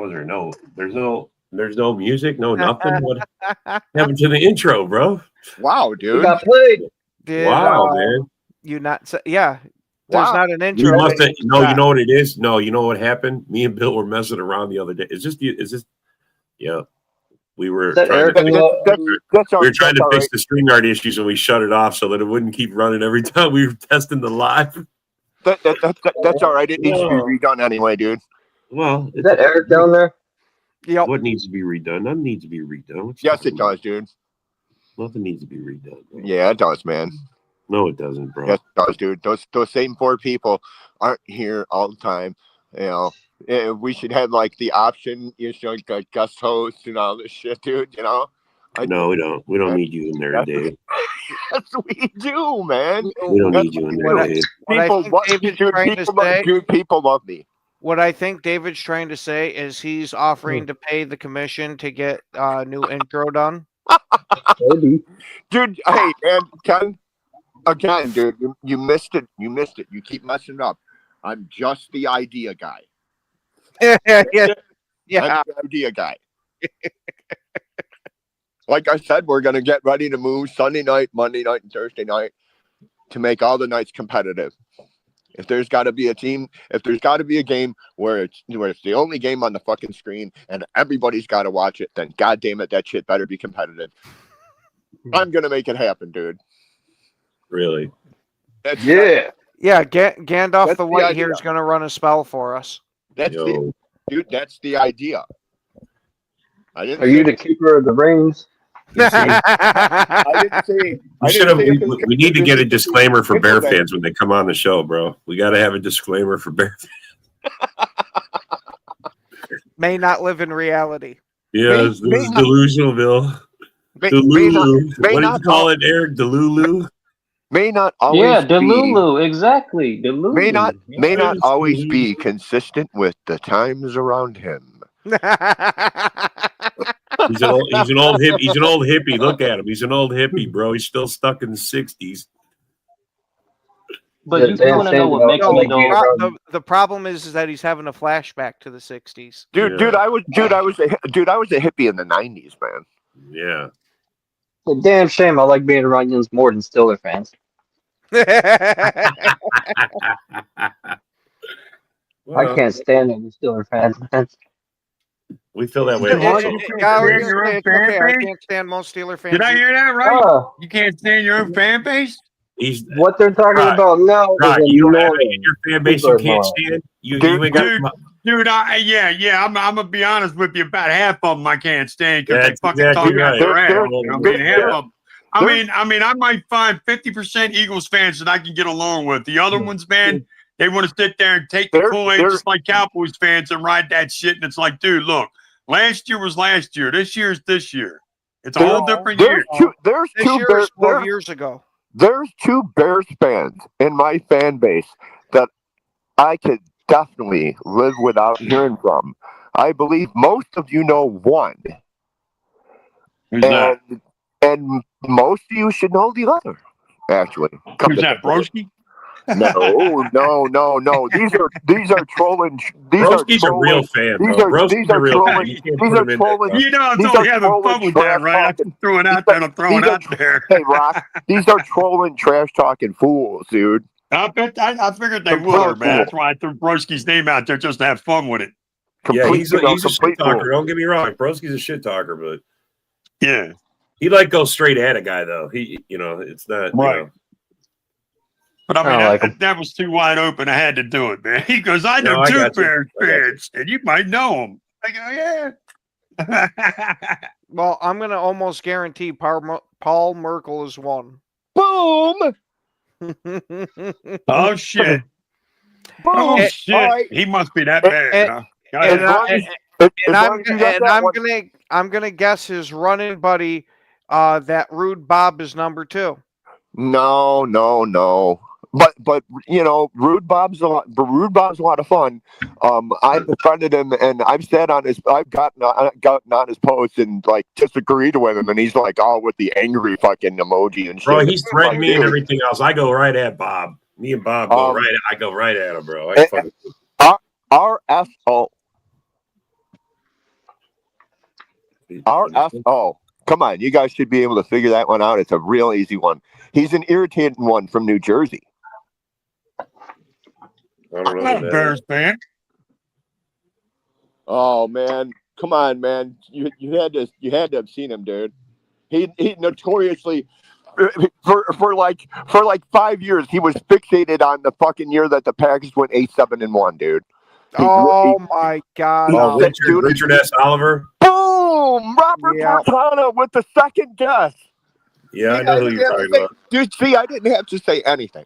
Was there no? There's no music, no nothing. What happened to the intro, bro? Wow, It dude. got played. Wow, man. You not? Yeah. There's Wow. not an We intro. must have. No, you know what it is. No, you know what happened. Me and Bill were messing around the other day. Is this? Yeah, we were Is that trying Eric to. in We the? were trying to fix right. the StreamYard issues, and we shut it off so that it wouldn't keep running every time we were testing the live. That's all right. It needs to be Whoa. redone anyway, dude. Well, Is that Eric down there? Yep. What needs to be redone? Nothing needs to be redone. What you Yes, talking it does, dude. about? Nothing needs to be redone. Bro. Yeah, it does, man. No, it doesn't, bro. Yes, it does, dude. Those same 4 people aren't here all the time. You know, we should have like the option, you know, like guest hosts and all this shit, dude. You know. No, we don't. We don't need you in there, Dave. Yes, we do, man. We don't need you in there, Dave. People love me. What I think David's trying to say is he's offering to pay the commission to get a new intro done. Maybe. Dude, hey, man, Ken, again, dude, you missed it. You missed it. You keep messing it up. I'm just the idea guy. Yeah. I'm the idea guy. Like I said, we're going to get ready to move Sunday night, Monday night, and Thursday night to make all the nights competitive. If there's got to be a team, if there's got to be a game where it's the only game on the fucking screen and everybody's got to watch it, then goddamn it, that shit better be competitive. I'm gonna make it happen, dude. Really? Yeah. Yeah, Gandalf That's the the White here idea. is going to run a spell for us. That's Yo. dude. That's the idea. I didn't. Are you the keeper of the rings? I didn't say. We need to get a disclaimer for Bear fans when they come on the show, bro. We got to have a disclaimer for Bear fans. May not live in reality. Yes, this is delusional, Bill. Delulu. What did you call it, Eric? Delulu? May not always. Yeah, Delulu. Exactly, Delulu. May not always be consistent with the times around him. He's an old hippie. Look at him. He's an old hippie, bro. He's still stuck in the 60s. But you want to know what makes me go? The problem is that he's having a flashback to the 60s. Dude, I was a hippie in the 90s, man. Yeah. It's a damn shame. I like being around Indians more than Steeler fans. Well, I can't stand any Steeler fans, man. We feel that way. I can't stand most Steeler fans. Did I hear that right? You can't stand your own fan base? What they're talking about now is you don't have any in your fan base you can't stand? Dude, I'm gonna be honest with you. About half of them I can't stand because they fucking talk about their ass. Half of them. I mean, I might find 50% Eagles fans that I can get along with. The other ones, man, they want to sit there and take the Kool-Aid just like Cowboys fans and ride that shit. And it's like, dude, look, last year was last year. This year is this year. It's a whole different year. There's this two year Bears, is 12 years ago. There's 2 Bears fans in my fan base that I could definitely live without hearing from. I believe most of you know one. Who's that? And most of you should know the other, actually. Who's that, Broski? No. These are trolling. Broski's a real fan, bro. Broski's a real fan. These are trolling. You know, I'm only having fun with that, right? I can throw it out there and I'm throwing it out there. Hey, Rock, these are trolling, trash talking fools, dude. I figured they would, man. That's why I threw Broski's name out there just to have fun with it. He's a shit talker. Don't get me wrong. Broski's a shit talker, but yeah, he goes straight at a guy though. It's not right. But I mean, that was too wide open. I had to do it, man. He goes, I know 2 Bears fans, and you might know them. I go, yeah. Well, I'm going to almost guarantee Paul Merkel is one. Boom! Oh, shit. Boom! Shit. Right. He must be that bad. I'm gonna guess his running buddy, that Rude Bob is number 2. No. But you know, Rude Bob's a lot of fun. I've befriended him, and I've gotten on his post and like disagreed with him, and he's like all with the angry fucking emoji and shit. Bro, he's threatened me and everything else. I go right at Bob. Me and Bob go right. I go right at him, bro. RFO. RFO. Come on, you guys should be able to figure that one out. It's a real easy one. He's an irritating one from New Jersey. I don't I'm know not who a that Bears is. fan. Oh man, come on, man. You had to have seen him, dude. He notoriously for like 5 years he was fixated on the fucking year that the Packers went 8-7-1, dude. Oh my God! Oh, Dude. Richard S. Oliver. Boom! Robert Yeah. Portana with the second guess. Yeah, See, I know who didn't you're have to talking say- about. Dude, see, I didn't have to say anything.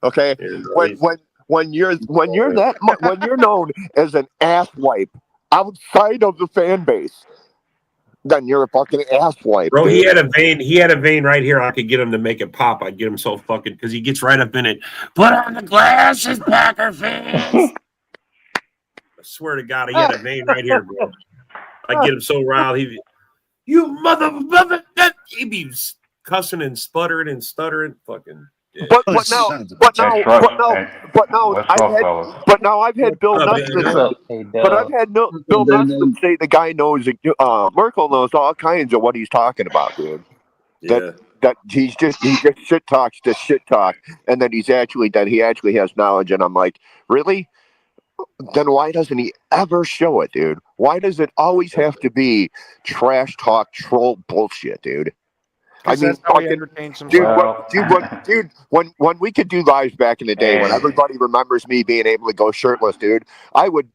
Okay, Yeah, when you're known as an ass wipe outside of the fan base, then you're a fucking ass wipe, bro, dude. he had a vein. He had a vein right here. I could get him to make it pop. I'd get him so fucking because he gets right up in it. Put on the glasses, Packer fans. I swear to God, he had a vein right here, bro. I'd get him so riled. You mother, he'd be cussing and sputtering and stuttering. Fucking. Yeah. But now I've had Bill Nussman. Hey, But I've had Bill Nussman say the guy knows. Merkel knows all kinds of what he's talking about, dude. Yeah. That he just shit talks to shit talk, and then he actually has knowledge. And I'm like, really? Then why doesn't he ever show it, dude? Why does it always have to be trash talk, troll bullshit, dude? I mean, That's how he fucking, entertains himself. dude, when we could do lives back in the day, when everybody remembers me being able to go shirtless, dude, I would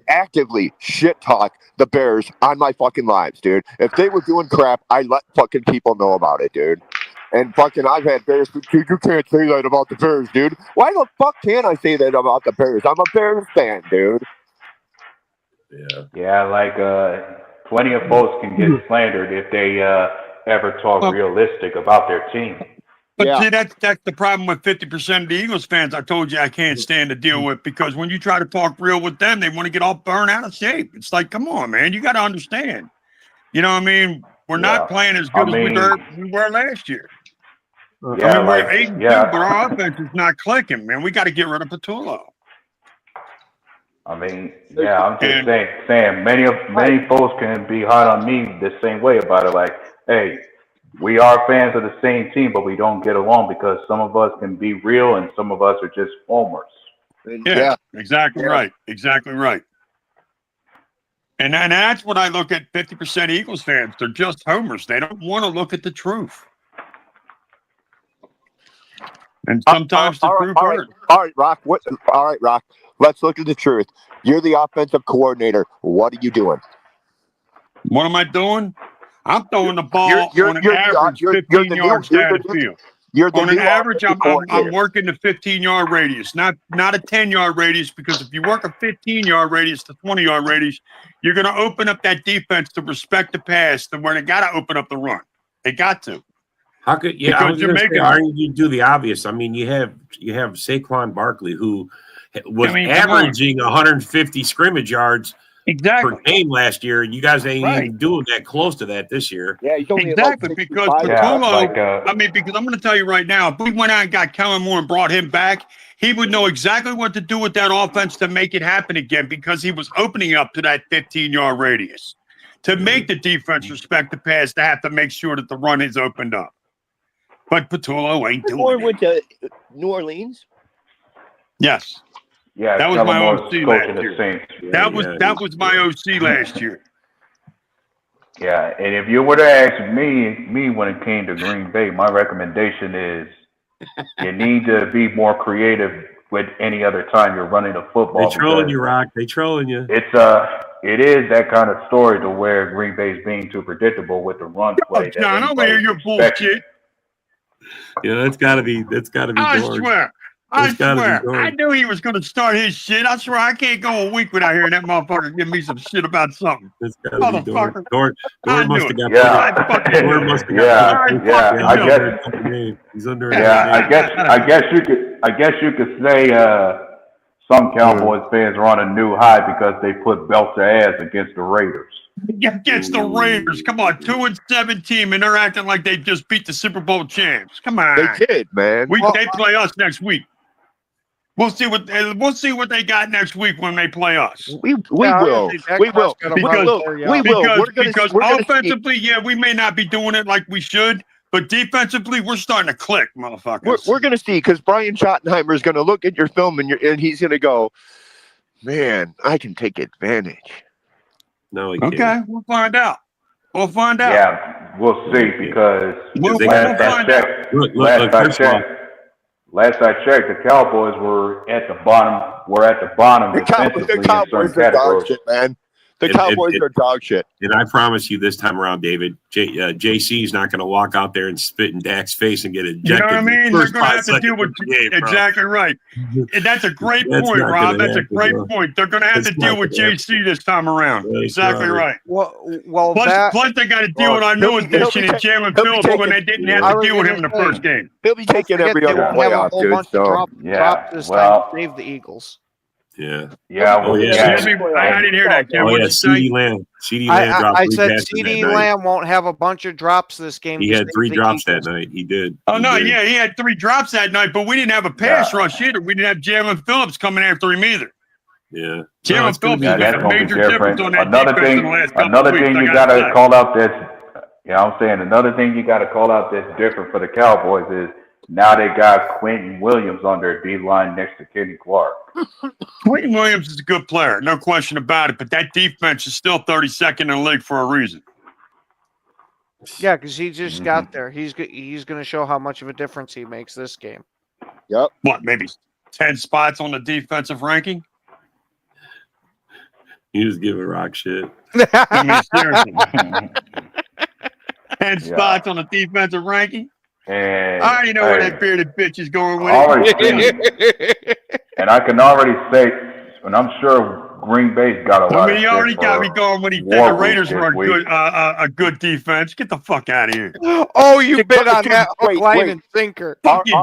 actively shit talk the Bears on my fucking lives, dude. If they were doing crap, I let fucking people know about it, dude. And fucking, I've had Bears. Dude, you can't say that about the Bears, dude. Why the fuck can't I say that about the Bears? I'm a Bears fan, dude. Yeah. Yeah, like plenty of folks can get slandered if they ever talk realistic about their team. But see, that's the problem with 50% of the Eagles fans. I told you I can't stand to deal with, because when you try to talk real with them, they want to get all burned out of shape. It's like, come on, man, you got to understand. You know what I mean? We're not playing as good as we were last year. Yeah, we're 8-2, but our offense is not clicking, man. We got to get rid of Patullo. I mean, yeah, I'm just saying many folks can be hard on me the same way about it. Like, hey, we are fans of the same team, but we don't get along because some of us can be real and some of us are just homers. Yeah. Exactly right. Exactly right. And that's what I look at 50% Eagles fans. They're just homers. They don't want to look at the truth. And sometimes the truth hurts. All right, Rock. Rock. Let's look at the truth. You're the offensive coordinator. What are you doing? What am I doing? I'm throwing the ball on an average 15 yards down the field. On an average, I'm working the 15-yard radius, not a 10-yard radius, because if you work a 15-yard radius to 20-yard radius, you're going to open up that defense to respect the pass, to where they got to open up the run. They got to. How could I was going to say, how you do the obvious? I mean, you have Saquon Barkley, who was averaging 150 scrimmage yards per game last year. You guys ain't even doing that close to that this year. Yeah, exactly, because Patullo, because I'm going to tell you right now, if we went out and got Kellen Moore and brought him back, he would know exactly what to do with that offense to make it happen again, because he was opening up to that 15-yard radius. To make the defense respect the pass, to have to make sure that the run is opened up. But Patullo ain't doing it. Went to New Orleans? Yes. Yeah, that was my OC last year. That was my OC last year. Yeah, and if you were to ask me when it came to Green Bay, my recommendation is you need to be more creative with any other time you're running a football. They trolling you, Rock. They trolling you. It is that kind of story to where Green Bay is being too predictable with the run play. John, I don't hear your bullshit. Yeah, that's gotta be. I swear. I knew he was going to start his shit. I swear I can't go a week without hearing that motherfucker give me some shit about something. That's gotta be Dorn. Dorn must have got. Dorn must have got. Yeah. He's under. Yeah, I guess you could say some Cowboys fans are on a new high because they put belt to ass against the Raiders. Against the Raiders, come on, 2-17, and they're acting like they just beat the Super Bowl champs. Come on, they did, man. They play us next week. We'll see what they got next week when they play us. We will. Because offensively, we may not be doing it like we should, but defensively, we're starting to click, motherfuckers. We're going to see, because Brian Schottenheimer is going to look at your film and he's going to go, man, I can take advantage. No, he can't. Okay, we'll find out. Yeah, we'll see, because last I checked, the Cowboys were at the bottom. The Cowboys are dog shit, man. The Cowboys are dog shit. And I promise you this time around, David, JC is not going to walk out there and spit in Dak's face and get ejected. You know what I mean? They're going to have to deal with exactly right. And that's a great point, Rob. That's a great point. They're going to have to deal with JC this time around. Exactly right. Well, plus they got to deal with our new addition in Jalen Phillips when they didn't have to deal with him in the first game. He'll be taking every other playoff, dude. So drop this time to save the Eagles. Yeah. I didn't hear that, kid. What'd you say? CeeDee Lamb. dropped I three said passes CeeDee Lamb won't have a bunch of drops this game. He had 3 drops that night. He did. Oh, no, he had 3 drops that night, but we didn't have a pass rush either. We didn't have Jalen Phillips coming after him either. Yeah. Jalen Phillips has made a major difference on that another defense thing, in the last couple another of weeks. thing you got to call out another thing you got to call out that's different for the Cowboys is now they got Quentin Williams on their D-line next to Kenny Clark. Quentin Williams is a good player, no question about it, but that defense is still 32nd in the league for a reason. Yeah, because he just got there. He's going to show how much of a difference he makes this game. Yep. What, maybe 10 spots on the defensive ranking? You just give a rock shit. I mean, seriously. 10 spots on the defensive ranking? And I already know where that bearded bitch is going with it. And I can already say, and I'm sure Green Bay's got a lot. I mean, he already got me going when he said the Raiders were a good defense. Get the fuck out of here. Oh, you bet on that hook, line, and sinker. Fucking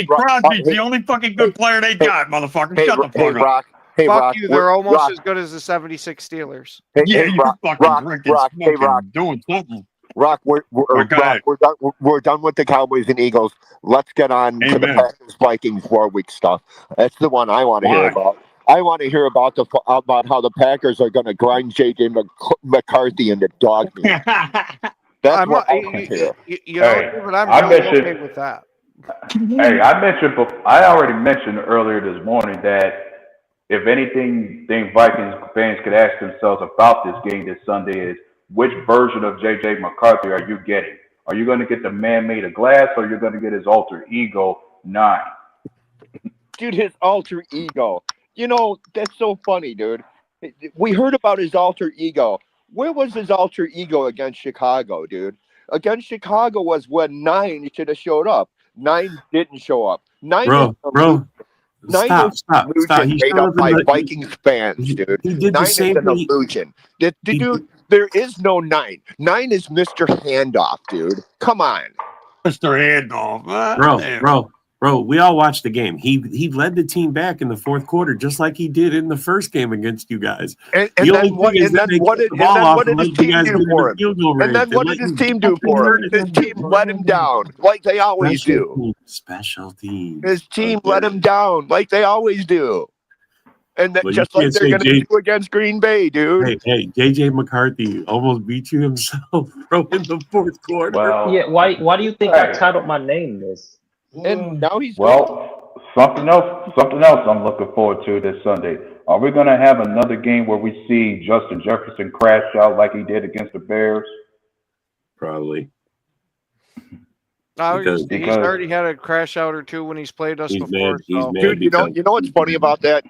Crosby's the only fucking good player they got, motherfucker. Shut the fuck up. Hey, fuck Rock, you, they're almost as good as the 76 Steelers. You're fucking drinking, doing something. Rock, we're done with the Cowboys and Eagles. Let's get on to the Packers Vikings 4-week stuff. That's the one I want to hear about. I want to hear about how the Packers are going to grind JJ McCarthy into dog meat. That's what I want to hear. But I'm really okay with that. Hey, I already mentioned earlier this morning that if anything Vikings fans could ask themselves about this game this Sunday is, which version of JJ McCarthy are you getting? Are you going to get the man made of glass, or you're going to get his alter ego 9? Dude, his alter ego. You know, that's so funny, dude. We heard about his alter ego. Where was his alter ego against Chicago, dude? Against Chicago was when 9 should have showed up. 9 didn't show up. 9 Bro. Stop. He's made up by Vikings fans, dude. He did 9 the same is an illusion. Dude, there is no 9. 9 is Mr. Handoff, dude. Come on. Mr. Handoff. Bro, we all watched the game. He led the team back in the fourth quarter, just like he did in the first game against you guys. And then what did his team do for him? And then what did his team do for him? His team let him down, like they always do. Special teams. His team let him down, like they always do. And that just like they're going to do against Green Bay, dude. Hey, JJ McCarthy almost beat you himself, bro, in the fourth quarter. Well, yeah, why do you think I titled my name this? And now he's something else I'm looking forward to this Sunday. Are we going to have another game where we see Justin Jefferson crash out like he did against the Bears? Probably. He's already had a crash out or two when he's played us before. Dude, you know what's funny about that?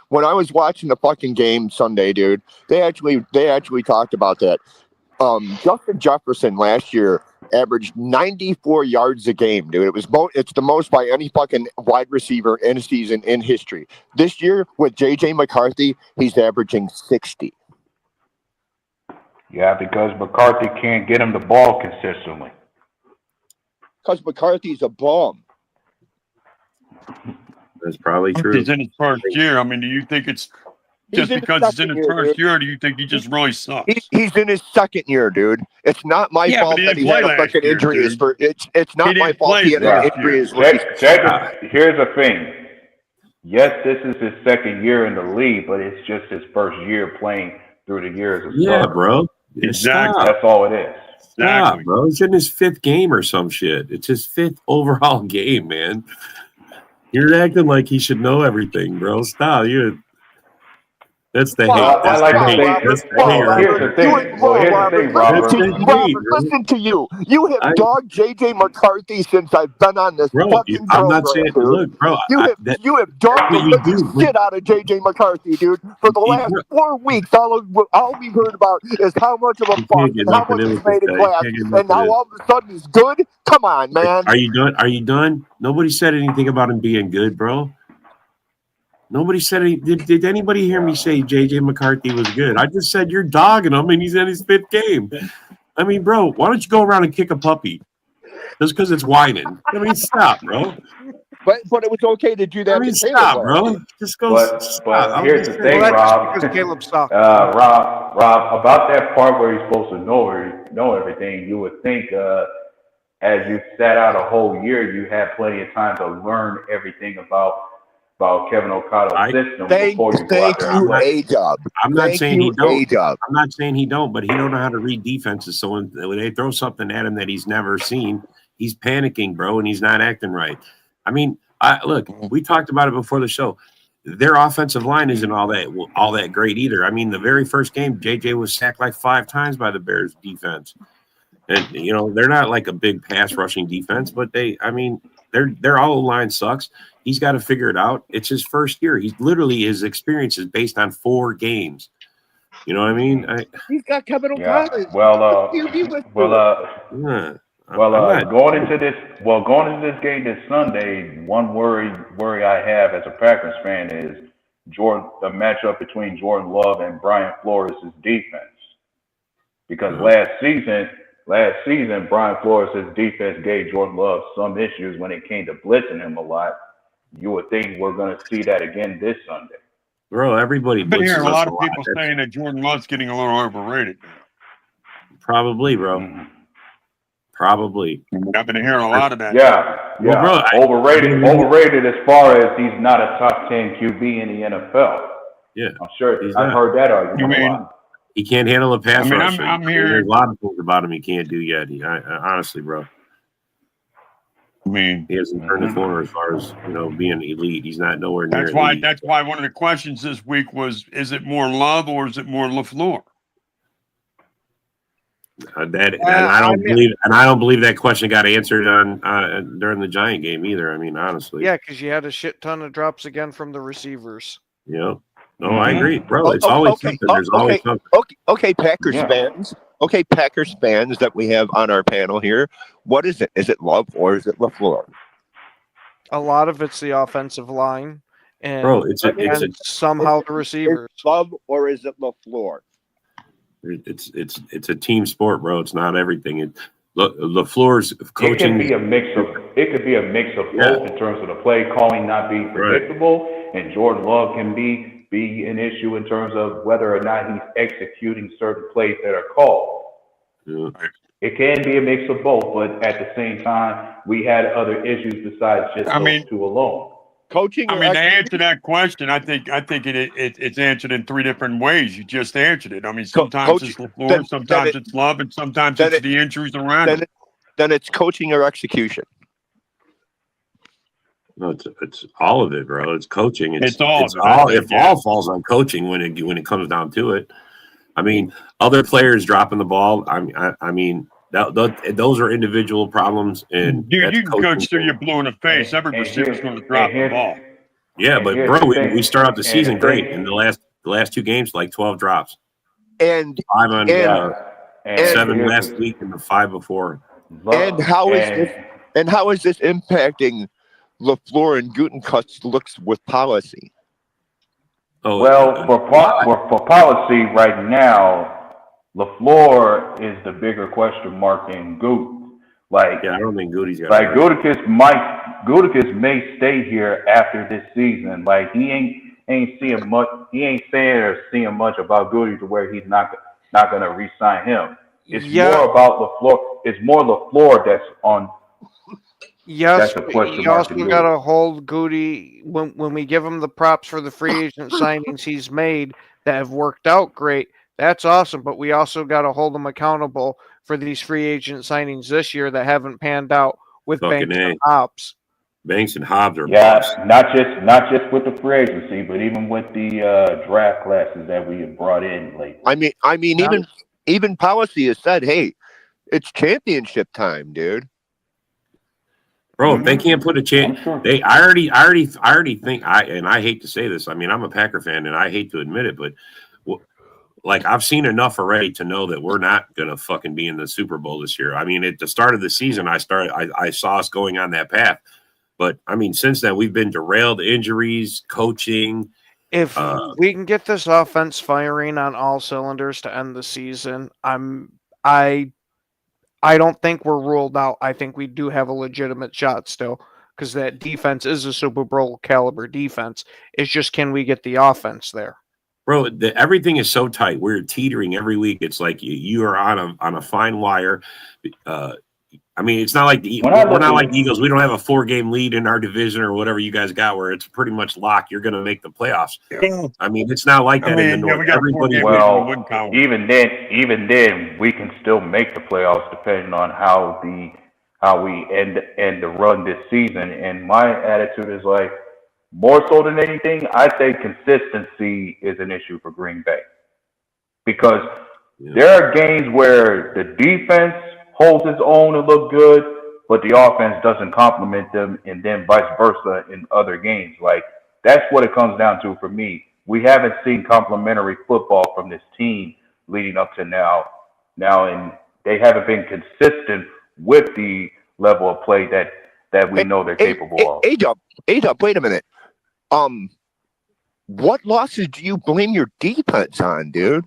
When I was watching the fucking game Sunday, dude, they actually talked about that. Justin Jefferson last year averaged 94 yards a game, dude. It's the most by any fucking wide receiver in a season in history. This year with JJ McCarthy, he's averaging 60. Yeah, because McCarthy can't get him the ball consistently. Because McCarthy's a bum. That's probably true. He's in his first year. I mean, do you think it's just because he's in his first year, or do you think he just really sucks? He's in his second year, dude. It's not my fault that he had a fucking injury. It's not my fault he had an injury. Here's the thing. yes, this is his second year in the league, but it's just his first year playing through the years of starter. bro. Exactly. That's all it is. Exactly. Bro. He's in his 5th game or some shit. It's his 5th overall game, man. You're acting like he should know everything, bro. Stop. That's the hate. I like to think. That's the Well, hate. here's the thing. Well, here's the thing, Robert. Listen to you. You have dogged JJ McCarthy since I've been on this fucking I'm program, not saying, dude. look, bro. You have dogged the what you living do, shit out of JJ McCarthy, dude. For the last 4 weeks, all we've heard about is how much of a fuck and how much he's made in class, and now all of a sudden he's good. Come on, man. Are you done? Are you done? Nobody said anything about him being good, bro. Nobody said anything. Did anybody hear me say JJ McCarthy was good? I just said you're dogging him and he's in his 5th game. I mean, bro, why don't you go around and kick a puppy? Just because it's whining. I mean, stop, bro. But it was okay to do that. I mean, stop, bro. Just go. But here's the thing, Rob. Because Caleb sucked. Rob, about that part where he's supposed to know everything, you would think as you sat out a whole year, you had plenty of time to learn everything about Kevin O'Connell's system before you go out there. I'm not saying he don't. I'm not saying he don't, but he don't know how to read defenses. So when they throw something at him that he's never seen, he's panicking, bro, and he's not acting right. I mean, look, we talked about it before the show. Their offensive line isn't all that great either. I mean, the very first game, JJ was sacked like 5 times by the Bears defense. And they're not like a big pass rushing defense, but their all line sucks. He's got to figure it out. It's his first year. He's literally his experience is based on 4 games. You know what I mean? He's got Kevin O'Connell. Going into this game this Sunday, one worry I have as a Packers fan is the matchup between Jordan Love and Brian Flores' defense. Because last season, Brian Flores' defense gave Jordan Love some issues when it came to blitzing him a lot. You would think we're going to see that again this Sunday. Bro, everybody I've been hearing a lot of blitzes us people saying that Jordan Love's getting a little overrated. Probably, bro. Probably. I've been hearing a lot of that. Yeah. Well, bro, overrated as far as he's not a top 10 QB in the NFL. Yeah. I'm sure I've heard that argument a lot. He can't handle a pass rush. I'm hearing there's a lot of things about him he can't do yet. Honestly, bro. He hasn't turned the corner as far as being elite. He's not nowhere near. That's why one of the questions this week was: is it more Love or is it more LaFleur? I don't believe that question got answered on during the Giant game either. I mean, honestly. Yeah, because you had a shit ton of drops again from the receivers. Yeah. No, I agree, bro. It's always something. There's always something. Okay, Packers fans. Okay, Packers fans that we have on our panel here. What is it? Is it Love or is it LaFleur? A lot of it's the offensive line, and bro, it's somehow the receivers. Is it Love or is it LaFleur? It's a team sport, bro. It's not everything. LaFleur's coaching. It could be a mix of both in terms of the play calling not being predictable, and Jordan Love can be an issue in terms of whether or not he's executing certain plays that are called. Yeah. It can be a mix of both, but at the same time, we had other issues besides just those 2 alone. Coaching. To answer that question, I think it's answered in 3 different ways. You just answered it. I mean, sometimes it's LaFleur, sometimes it's Love, and sometimes it's the injuries around it. Then it's coaching or execution. No, it's all of it, bro. It's coaching. It's all. It all falls on coaching when it comes down to it. I mean, other players dropping the ball. I mean, those are individual problems. And dude, you can coach till you're blue in the face. Every receiver's going to drop the ball. Yeah, but bro, we start out the season great. In the last 2 games, like 12 drops. And 5 on 7 last week and the 5 before. And how is this impacting LaFleur and Gutekunst's looks with policy? For policy right now, LaFleur is the bigger question mark than Gut. I don't think Goody's got. Gutekunst may stay here after this season. Like he ain't seeing much. He ain't saying or seeing much about Goody to where he's not going to re-sign him. It's more about LaFleur. It's more LaFleur that's on. Yes, That's a but question you mark also to me. got to hold Goody when we give him the props for the free agent signings he's made that have worked out great. That's awesome, but we also got to hold him accountable for these free agent signings this year that haven't panned out with Fucking Banks A. and Hobbs. Banks and Hobbs are Yeah, busts. not just with the free agency, but even with the draft classes that we have brought in lately. I mean, even policy has said, hey, it's championship time, dude. Bro, if they can't put a chance, Sure. I already think and I hate to say this. I mean, I'm a Packer fan and I hate to admit it, but like I've seen enough already to know that we're not gonna fucking be in the Super Bowl this year. I mean, at the start of the season, I saw us going on that path, but I mean, since then we've been derailed, injuries, coaching. If we can get this offense firing on all cylinders to end the season, I don't think we're ruled out. I think we do have a legitimate shot still because that defense is a Super Bowl caliber defense. It's just, can we get the offense there? Bro, everything is so tight. We're teetering every week. It's like you are on a fine wire. I mean, it's not like we're not like the Eagles. We don't have a 4-game lead in our division or whatever you guys got, where it's pretty much locked. You're going to make the playoffs. I mean, it's not like that in the North. Even then, we can still make the playoffs depending on how we end the run this season. And my attitude is like, more so than anything, I say consistency is an issue for Green Bay, because there are games where the defense holds its own and look good, but the offense doesn't complement them, and then vice versa in other games. Like, that's what it comes down to for me. We haven't seen complementary football from this team leading up to now, and they haven't been consistent with the level of play that we know they're capable of. A-Dub, wait a minute. What losses do you blame your defense on, dude?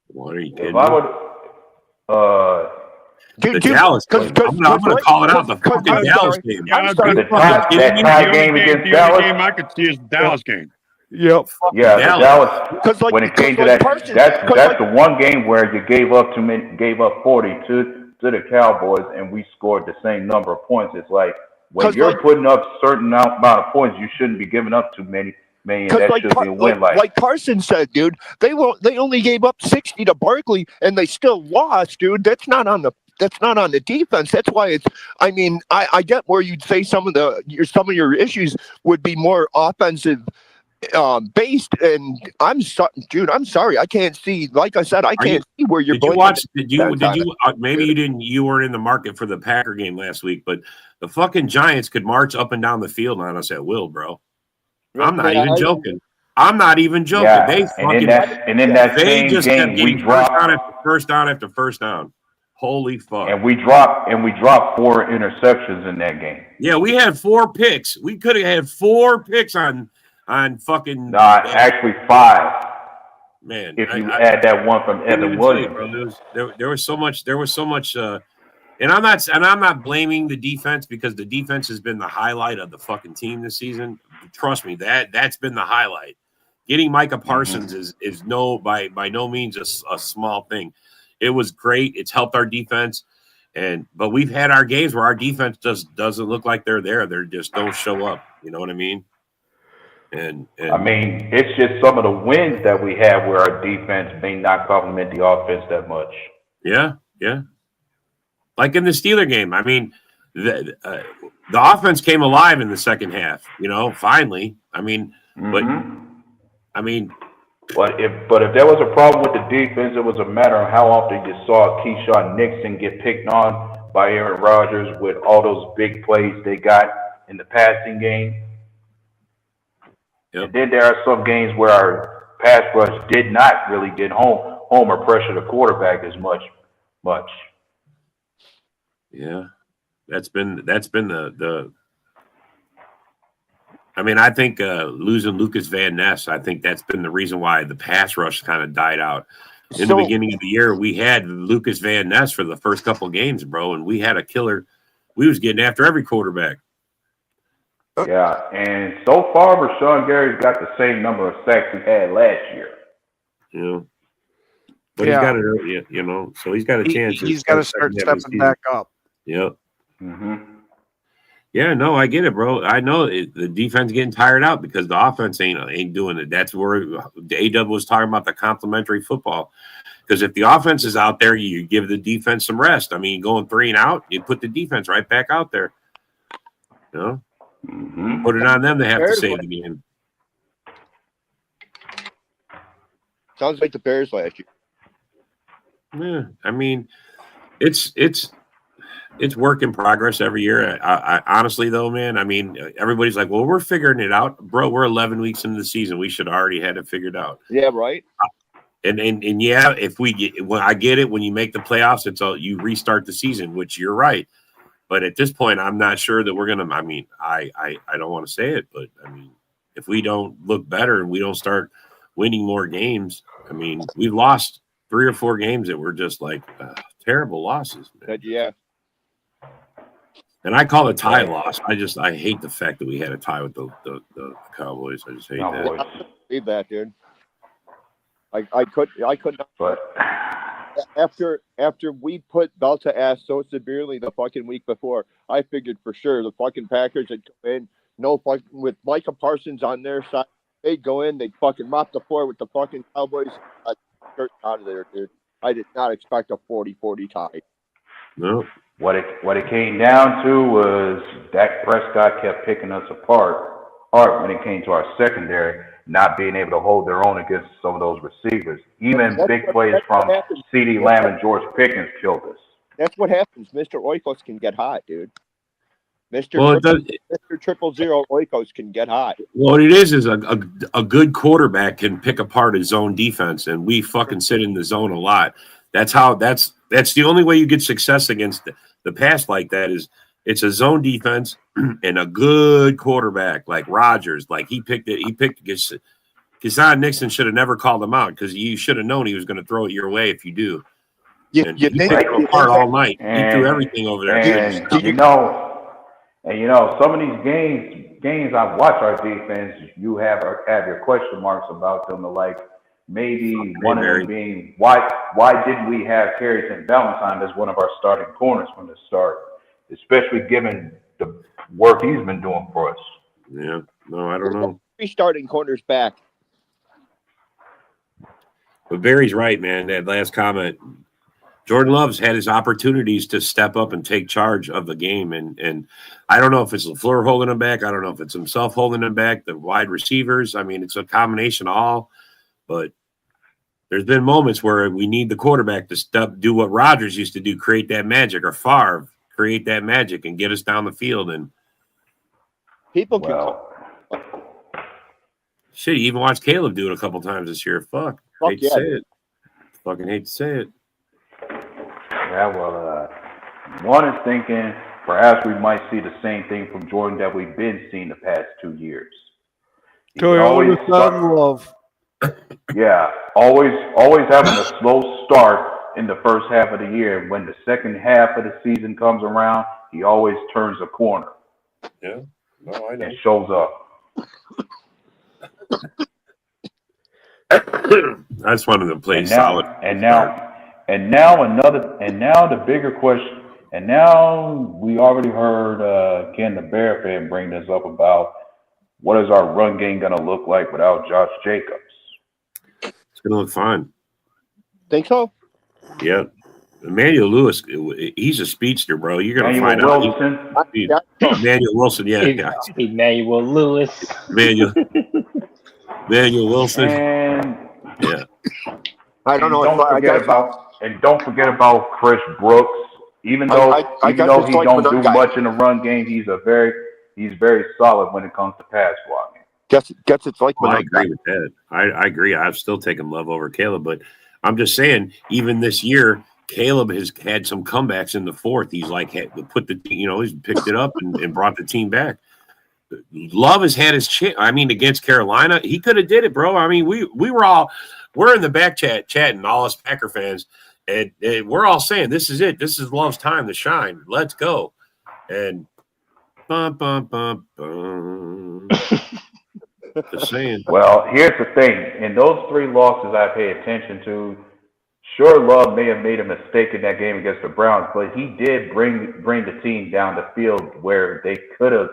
What are you kidding? If I would, the Dallas game. I'm going to call it out. The fucking Dallas game. That tie game against Dallas. The game I could see is the Dallas game. Yep. Yeah, the Dallas. When it came to that, that's the one game where you gave up 40 to the Cowboys, and we scored the same number of points. It's like, when you're putting up certain amount of points, you shouldn't be giving up too many. And that should be a win. Like Carson said, dude, they only gave up 60 to Barkley, and they still lost, dude. That's not on the defense. That's why it's. I mean, I get where you'd say some of your issues would be more offensive based, and I'm sorry, I can't see. Like I said, I can't see where you're. Did you watch? Did you? Maybe you didn't. You weren't in the market for the Packer game last week, but the fucking Giants could march up and down the field on us at will, bro. I'm not even joking. I'm not even joking. Yeah, they fucking they just kept getting first down after first down. Holy fuck! And we dropped 4 interceptions in that game. Yeah, we had 4 picks. We could have had 4 picks on fucking. Nah, actually 5. Man, if you add that one from Evan Williams, there was so much. And I'm not blaming the defense, because the defense has been the highlight of the fucking team this season. Trust me, that's been the highlight. Getting Micah Parsons is by no means a small thing. It was great. It's helped our defense, but we've had our games where our defense just doesn't look like they're there. They just don't show up. You know what I mean? And I mean, it's just some of the wins that we have where our defense may not complement the offense that much. Yeah. Like in the Steeler game, I mean, the offense came alive in the second half. Finally. I mean, but if there was a problem with the defense, it was a matter of how often you saw Keyshawn Nixon get picked on by Aaron Rodgers with all those big plays they got in the passing game. Yep. And then there are some games where our pass rush did not really get home or pressure the quarterback as much. Yeah, that's been the. I mean, I think losing Lucas Van Ness, I think that's been the reason why the pass rush kind of died out. In the beginning of the year, we had Lucas Van Ness for the first couple of games, bro, and we had a killer. We was getting after every quarterback. Yeah, and so far, Rashawn Gary's got the same number of sacks he had last year. Yeah. But he's got so he's got a chance. He's got to start stepping back up. Yep. Mm-hmm. Yeah, no, I get it, bro. I know the defense getting tired out because the offense ain't doing it. That's where AW was talking about the complementary football. Because if the offense is out there, you give the defense some rest. I mean, going 3 and out, you put the defense right back out there. You know, put it on them to have to save the game. Sounds like the Bears last year. Yeah, I mean, it's work in progress every year. I honestly though, man, I mean, everybody's like, well, we're figuring it out, bro. We're 11 weeks into the season. We should already had it figured out. Yeah, right. And yeah, if we get, well, I get it. When you make the playoffs, it's all you restart the season, which you're right. But at this point, I'm not sure that we're gonna. I mean, I don't want to say it, but I mean, if we don't look better and we don't start winning more games, I mean, we've lost 3 or 4 games that were just like terrible losses. Man. Yeah. And I call it tie loss. I hate the fact that we had a tie with the Cowboys. I just hate that. I believe that, dude. I could not. But after we put Belta ass so severely the fucking week before, I figured for sure the fucking Packers would come in, no fucking with Micah Parsons on their side. They'd go in, they'd fucking mop the floor with the fucking Cowboys. Out of there, dude. I did not expect a 40-40 tie. No. What it came down to was Dak Prescott kept picking us apart when it came to our secondary, not being able to hold their own against some of those receivers. Even big plays from CeeDee Lamb and George Pickens killed us. That's what happens. Mr. Oikos can get hot, dude. Mr. 000 Oikos can get hot. Well, what it is a good quarterback can pick apart his zone defense, and we fucking sit in the zone a lot. That's the only way you get success against the pass like that is it's a zone defense and a good quarterback like Rodgers. Like he picked Kazan Nixon should have never called him out because you should have known he was going to throw it your way if you do. You he think picked him apart all night. He threw everything over there. And you know, some of these games I've watched our defense, you have your question marks about them. Like maybe one of them being why didn't we have Carrington Valentine as one of our starting corners from the start, especially given the work he's been doing for us. Yeah, no, I don't know. 3 starting corners back. But Barry's right, man. That last comment. Jordan Love's had his opportunities to step up and take charge of the game. And I don't know if it's LaFleur holding him back. I don't know if it's himself holding him back, the wide receivers. I mean, it's a combination of all. But there's been moments where we need the quarterback to do what Rodgers used to do, create that magic, or Favre, create that magic and get us down the field. And people can shit, you even watched Caleb do it a couple times this year. Fuck hate to say it. Fucking hate to say it. Yeah, well, one is thinking perhaps we might see the same thing from Jordan that we've been seeing the past 2 years. Love. Yeah, always having a slow start in the first half of the year. When the second half of the season comes around, he always turns a corner. Yeah, no, I know. And shows up. I just wanted to play solid. And now the bigger question. And now we already heard Ken the Bear fan bring this up about what is our run game going to look like without Josh Jacobs. It's going to look fine. Think so? Yeah. Emmanuel Lewis, he's a speedster, bro. You're going to find out. Emmanuel Wilson, yeah. Emmanuel Lewis. Emmanuel Wilson. And yeah. I don't know. Don't forget about Chris Brooks. Even though he don't do much in the run game, he's very solid when it comes to pass blocking. Guess it's like I agree with that. I agree. I've still taken Love over Caleb, but I'm just saying, even this year, Caleb has had some comebacks in the fourth. He's like he's picked it up and brought the team back. Love has had his chance. I mean, against Carolina, he could have did it, bro. I mean, we're in the back chatting, all us Packer fans, and we're all saying this is it. This is Love's time to shine. Let's go. And bum bum bum bum. Just saying. Well, here's the thing. In those 3 losses I pay attention to, sure, Love may have made a mistake in that game against the Browns, but he did bring the team down the field where they could have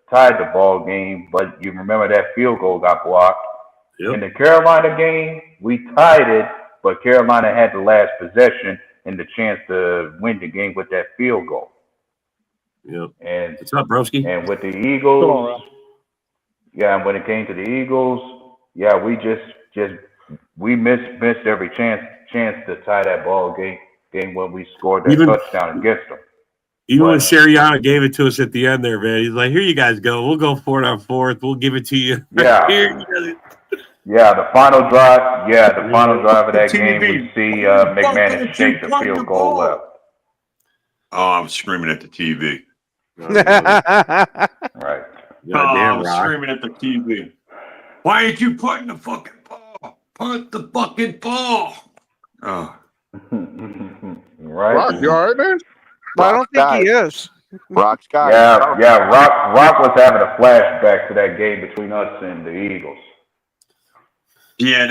tied the ball game. But you remember that field goal got blocked. Yep. In the Carolina game, we tied it, but Carolina had the last possession and the chance to win the game with that field goal. Yep. And what's up, Broski? And with the Eagles, yeah, and when it came to the Eagles, yeah, we we missed every chance to tie that ball game when we scored that touchdown against them. Even when Sirianni gave it to us at the end there, man, he's like, "Here you guys go. We'll go for it on fourth. We'll give it to you." Yeah. Yeah, the final drive. Yeah, the final drive of that game, we see McManus shake the field goal left. Oh, I'm screaming at the TV. Right. I'm screaming at the TV. Why ain't you putting the fucking ball? Put the fucking ball. Oh. Right. Rock, you all right, man? I don't think he is. Rock's guy. Yeah. Rock was having a flashback to that game between us and the Eagles. Yeah,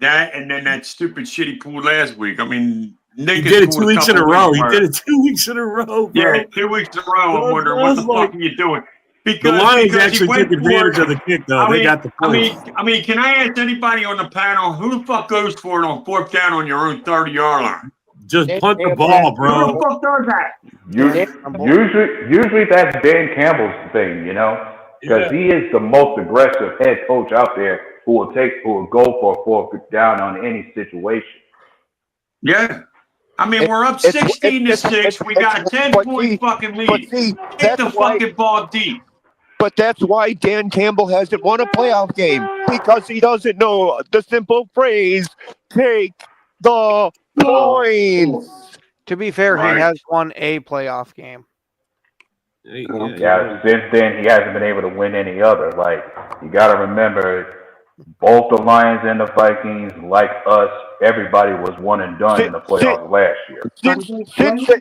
that and then that stupid shit he pulled last week. I mean, he did it 2 weeks in a row. He did it 2 weeks in a row, bro. Yeah, 2 weeks in a row. I'm wondering what the fuck are you doing? Because the Lions actually took advantage of the kick, though. They got the points. I mean, can I ask anybody on the panel who the fuck goes for it on fourth down on your own 30-yard line? Just punt the ball, bro. Who the fuck does that? Usually that's Dan Campbell's thing, you know, because he is the most aggressive head coach out there who will go for a fourth down on any situation. Yeah. I mean, we're up 16-6. We got a 10-point fucking lead. Get the fucking ball deep. But that's why Dan Campbell hasn't won a playoff game, because he doesn't know the simple phrase, take the points. To be fair, he has won a playoff game. Yeah, since then he hasn't been able to win any other. Like, you got to remember, both the Lions and the Vikings, like us, everybody was one and done in the playoffs last year.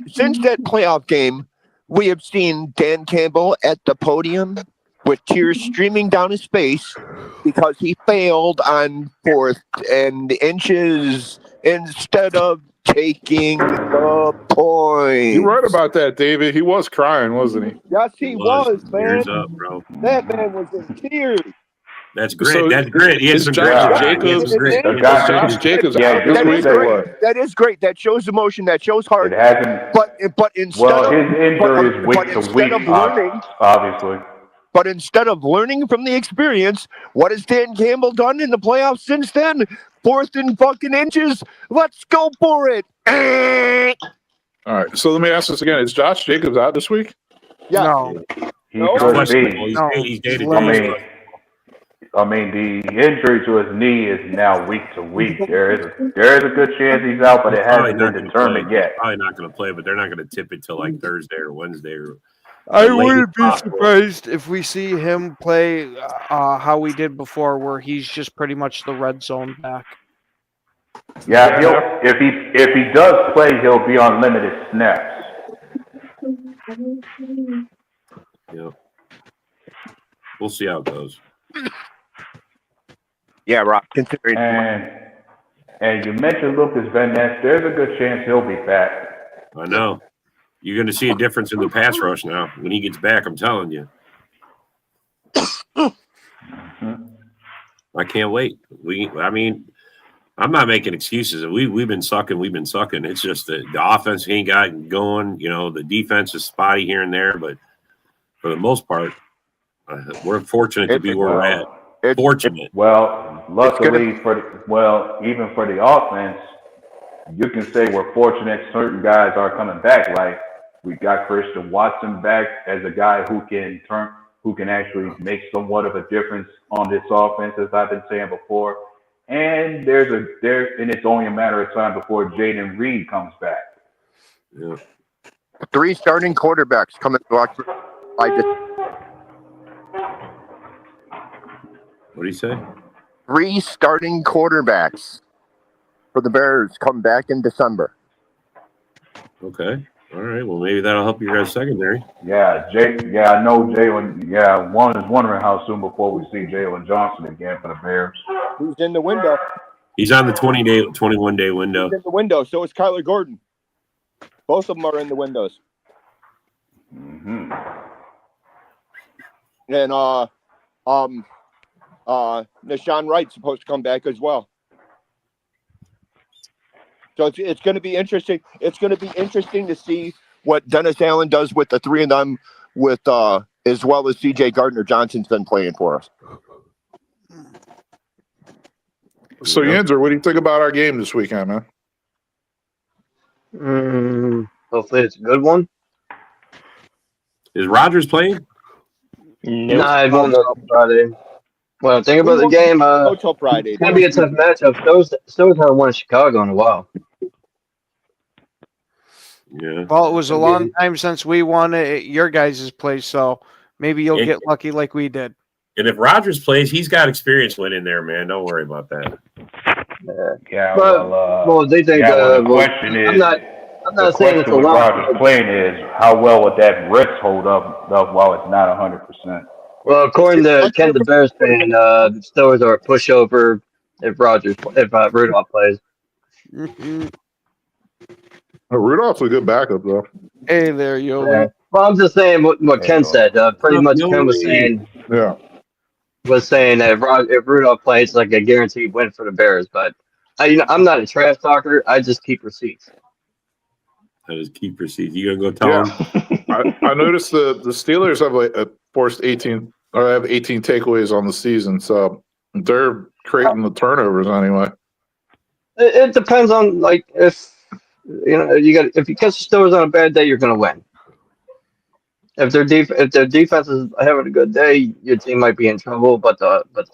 Since that playoff game, we have seen Dan Campbell at the podium with tears streaming down his face because he failed on 4th and inches instead of taking the point. You're right about that, David. He was crying, wasn't he? Yes, he was, man. Tears up, bro. That man was in tears. That's great. So that's great. He had some great. Josh Jacobs out this week or what? That is great. That shows emotion. That shows heart. It hasn't. But instead of his injury is week to week, obviously. But instead of learning from the experience, what has Dan Campbell done in the playoffs since then? 4th and fucking inches. Let's go for it. All right. So let me ask this again: is Josh Jacobs out this week? Yeah. No. He could be. He's day-to-day. I mean, the injury to his knee is now week to week. There is a good chance he's out, but it hasn't been determined yet. Probably not going to play, but they're not going to tip it till like Thursday or Wednesday. I wouldn't be surprised if we see him play how we did before, where he's just pretty much the red zone back. Yeah, if he does play, he'll be on limited snaps. Yeah, we'll see how it goes. Yeah, Rock. Considering and you mentioned Lucas Van Ness. There's a good chance he'll be back. I know. You're going to see a difference in the pass rush now when he gets back. I'm telling you. I can't wait. I mean, I'm not making excuses. We've been sucking. It's just that the offense ain't got going. You know, the defense is spotty here and there, but for the most part, we're fortunate to be where we're at. Fortunate. Well, luckily even for the offense, you can say we're fortunate certain guys are coming back. Like, we got Christian Watson back as a guy who can actually make somewhat of a difference on this offense, as I've been saying before. And and it's only a matter of time before Jaden Reed comes back. Yeah. 3 starting quarterbacks coming back. What do you say? 3 starting quarterbacks for the Bears come back in December. Okay. All right. Well, maybe that'll help your guys' secondary. Yeah, I know Jalen. Yeah, one is wondering how soon before we see Jalen Johnson again for the Bears. Who's in the window? He's on the 21-day window. He's in the window. So is Kyler Gordon. Both of them are in the windows. Mm-hmm. And Nashawn Wright's supposed to come back as well. So it's going to be interesting. It's going to be interesting to see what Dennis Allen does with the three of them, with as well as C.J. Gardner-Johnson's been playing for us. So, Yanzer, what do you think about our game this weekend, man? Hopefully it's a good one. Is Rodgers playing? Nope. Nah, I won't know Friday. Well, think about the game. Until Friday. It's gonna be a tough matchup. Stowe's haven't won Chicago in a while. Yeah. Well, it was a long time since we won at your guys' place, so maybe you'll get lucky like we did. And if Rodgers plays, he's got experience winning there, man. Don't worry about that. Yeah, well, they think. the question is, I'm not saying it's a with lot. Rodgers playing is how well would that wrist hold up while it's not 100%. Well, according to Ken the Bears fan, the Steelers are a pushover if Rudolph plays. Rudolph's a good backup, though. Hey there, Yoli. Yeah. Well, I'm just saying what Ken said. Pretty much, Ken was saying that if Rudolph plays, like a guaranteed win for the Bears. But I'm not a trash talker. I just keep receipts. I just keep receipts. You gonna go tell him? I noticed the Steelers have forced 18 or have 18 takeaways on the season, so they're creating the turnovers anyway. It depends on if if you catch the Steelers on a bad day, you're gonna win. If their defense is having a good day, your team might be in trouble. But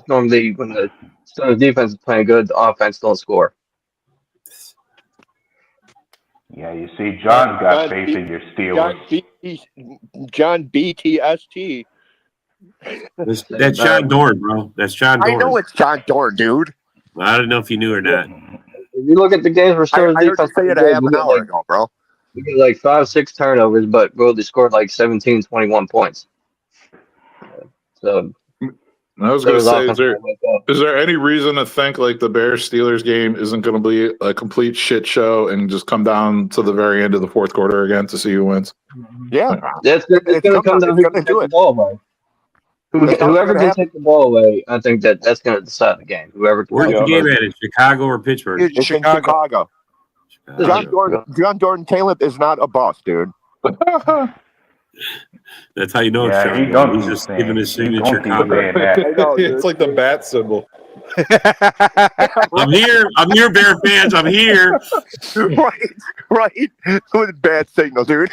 normally when the Steelers defense is playing good, the offense don't score. Yeah, you see, John's got faith in your Steelers. John BTST. That's John Dorn, bro. That's John Dorn. I know it's John Dorn, dude. I don't know if you knew or not. If you look at the games where Steelers I heard defense, you say it a half an hour ago, bro. We get 5-6 turnovers, but they scored 17, 21 points. So I was going to say, is there any reason to think the Bears-Steelers game isn't going to be a complete shit show and just come down to the very end of the fourth quarter again to see who wins? Yeah. It's going to come down to who can take the ball away. Whoever can take the ball away, I think that's going to decide the game. Whoever can. Where's the game at? In Chicago or Pittsburgh? It's in Chicago. John Dorn Caleb is not a boss, dude. That's how you know Yeah, it's John. He's just giving his signature comment. It's like the bat symbol. I'm here, Bear fans. I'm here. Right. With bad signal, dude.